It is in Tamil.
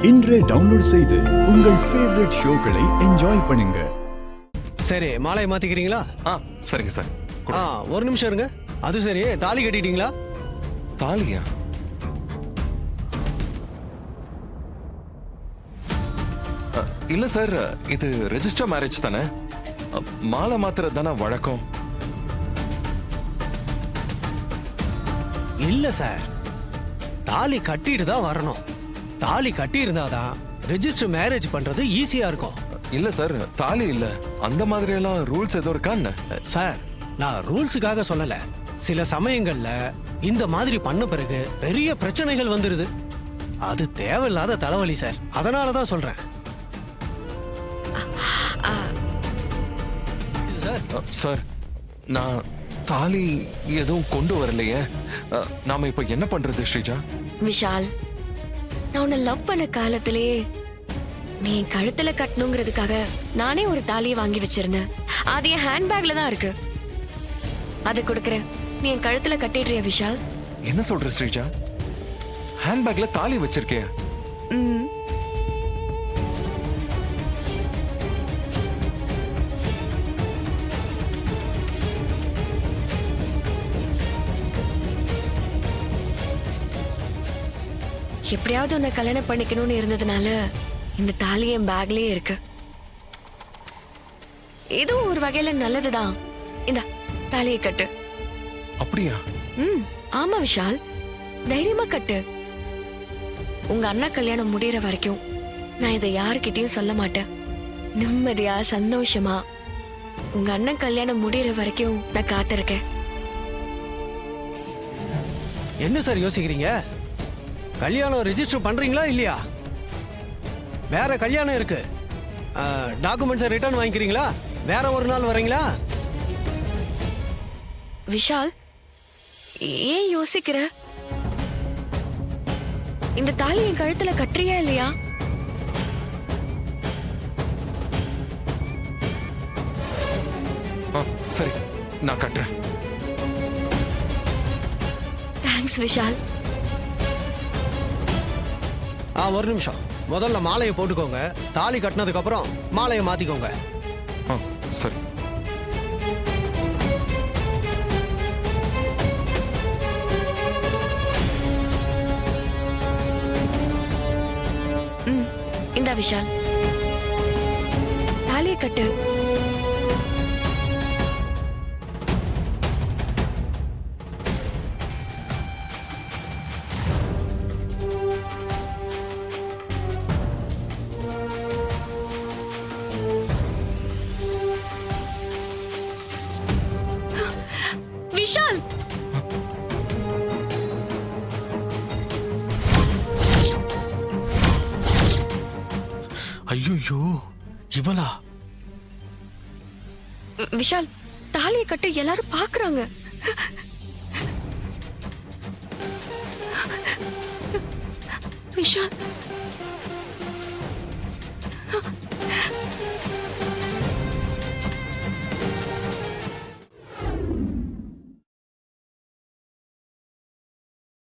இன்றே டவுன்லோட் செய்து உங்கள் ஃபேவரட் ஷோக்களை என்ஜாய் பண்ணுங்க. சரி, மாலையை மாத்திக்கிறீங்களா? சரிங்க சார். ஒரு நிமிஷம் இருங்க. அது சரி, தாலி கட்டிட்டீங்களா? தாலியா? இல்ல சார், இது ரெஜிஸ்டர் மேரேஜ் தானே. மாலை மாத்துறது தானே வழக்கம். இல்ல சார், தாலி கட்டிட்டு தான் வரணும். தாலி கட்டி இருந்தாதான் ரெஜிஸ்டர் மேரேஜ் பண்றது ஈஸியா இருக்கும். இல்ல சார், தாலி இல்ல, அந்த மாதிரி எல்லாம் ரூல்ஸ் ஏதோ இருக்கான்னு. சார், நான் ரூல்ஸுக்காக சொல்லல. சில சமயங்கள்ல இந்த மாதிரி பண்ண பிறகு பெரிய பிரச்சனைகள் வந்துருது. அது தேவையில்லாத தலைவலி சார். அதனாலதான் சொல்றேன். சார், நான் தாலி எதுவும் கொண்டு வரலையே. நாம இப்ப என்ன பண்றது ஸ்ரீஜா? விஷால், நான் உன்னை லவ் பண்ண காலத்திலேயே நீ கழுத்துல கட்டணுங்கிறதுக்காக நானே ஒரு தாலியை வாங்கி வச்சிருந்தேன். அது என் ஹேண்ட்பேக்ல தான் இருக்கு. அதை கொடுக்கறேன், நீ என் கழுத்துல கட்டிடுறியா விஷால்? என்ன சொல்ற ஸ்ரீஜா? ஹேண்ட்பேக்ல தாலி வச்சிருக்கே? எப்படியாவது உன்னை கல்யாணம் பண்ணிக்கணும்னு இருந்ததுனால இந்த தாலி என் பேக்லயே இருக்கு. இதுவும் ஒரு வகையில நல்லதுதான். இந்த தாலியை கட்டு. அப்படியா? ஆமா விஷால், தைரியமா கட்டு. உங்க அண்ணா கல்யாணம் முடியற வரைக்கும் நான் இதை யாருக்கிட்டையும் சொல்ல மாட்டேன். நிம்மதியா சந்தோஷமா உங்க அண்ணன் கல்யாணம் முடியற வரைக்கும் நான் காத்திருக்கேன். என்ன சார் யோசிக்கிறீங்க? கல்யாணம் ரெஜிஸ்டர் பண்றீங்களா இல்லையா? வேற கல்யாணம் இருக்கு. டாக்குமெண்ட்ஸை ரிட்டர்ன் வாங்கிக்கிறீங்களா? வேற ஒரு நாள் வரீங்களா? விஷால், ஏன் யோசிக்கிற? இந்த தாலி என் கழுத்துல கட்டுறியா இல்லையா? சரி, நான் கட்டுறேன். தேங்க்ஸ் விஷால். ஒரு நிமிஷம். முதல்ல மாலையை போட்டுக்கோங்க. தாலி கட்டினதுக்கு அப்புறம் மாலையை மாத்திக்கோங்க. சரி. இந்தா விஷால், தாலியை கட்டு. விஷால், ஐயோ, இவளா? விஷால், தாலியை கட்டு, எல்லாரும் பாக்குறாங்க. விஷால்,